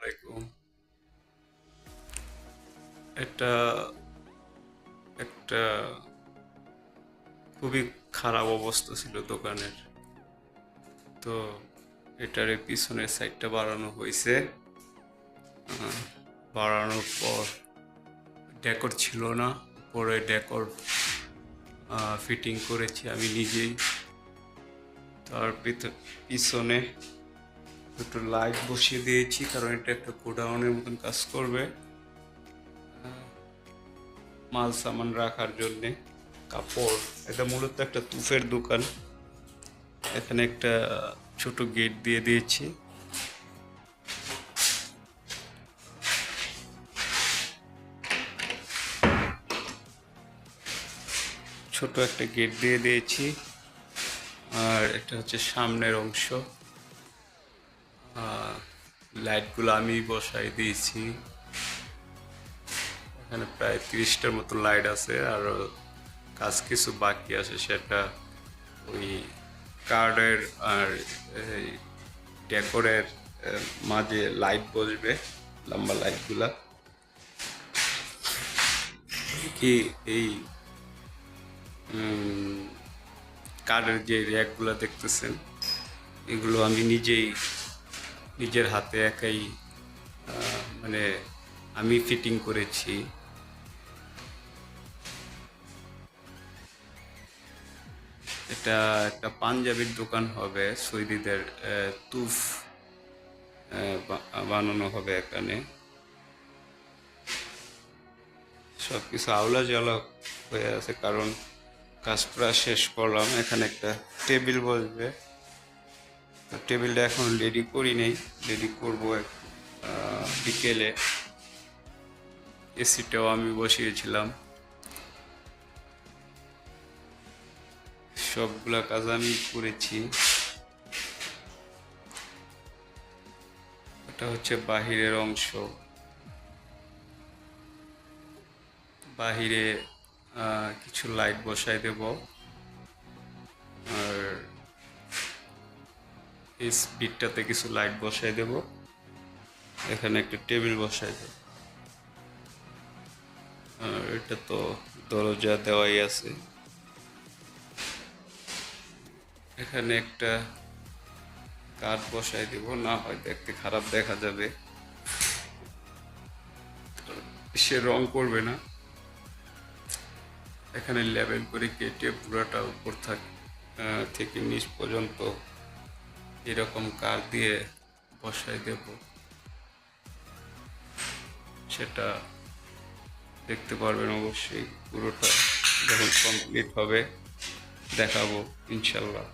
আলাইকুম। এটা একটা খুবই খারাপ অবস্থা ছিল দোকানের। তো এটার পিছনের সাইডটা বাড়ানো হয়েছে। বাড়ানোর পর ডেকর ছিল না, পরে ডেকর ফিটিং করেছি আমি নিজেই। তার পিছনে একটু লাইট বসিয়ে দিয়েছি, কারণ এটা একটা গোডাউনের মতন কাজ করবে, মাল সামান রাখার জন্যে। কাপড়, এটা মূলত একটা তুফের দোকান। এখানে একটা ছোট গেট দিয়ে দিয়েছি। ছোট একটা গেট দিয়ে দিয়েছি। আর এটা হচ্ছে সামনের অংশ। লাইটগুলো আমি বসাই দিয়েছি। এখানে প্রায় 30টার মতো লাইট আছে, আর কাজ কিছু বাকি আছে। সেটা ওই কার্ডের আর এই ডেকোরের মাঝে লাইট বসবে, লম্বা লাইটগুলা। কি এই কার্ডের যে র্যাকগুলো দেখতেছেন, এগুলো আমি নিজের হাতে একাই মানে আমি ফিটিং করেছি। এটা একটা পাঞ্জাবির দোকান হবে, সৌদিদের তুফ বানানো হবে এখানে। সব কিছু আওলা জ্বালা হয়ে আছে, কারণ কাজ প্রায় শেষ করলাম। এখানে একটা টেবিল বসবে। টেবিলটা এখন রেডি করি নেই, রেডি করবো বিকেলে। এসিটাও আমি বসিয়েছিলাম। সবগুলা কাজ আমি করেছি। এটা হচ্ছে বাহিরের অংশ। বাহিরে কিছু লাইট বসাই দেব, আর এই বিটটাতে কিছু লাইট বসাই দেব। এখানে একটা টেবিল বসাই দেব। আর এটা তো দরজা দেওয়াই আছে। এখানে একটা কাঠ বসাই দেব, না হয় দেখতে খারাপ দেখা যাবে, সে রং করবে না। এখানে লেবেল করে কেটে পুরাটা উপর থেকে নিচ পর্যন্ত এরকম কাঠ দিয়ে বসাই দেব। সেটা দেখতে পারবেন অবশ্যই। পুরোটা যখন কমপ্লিট হবে দেখাবো ইনশাল্লাহ।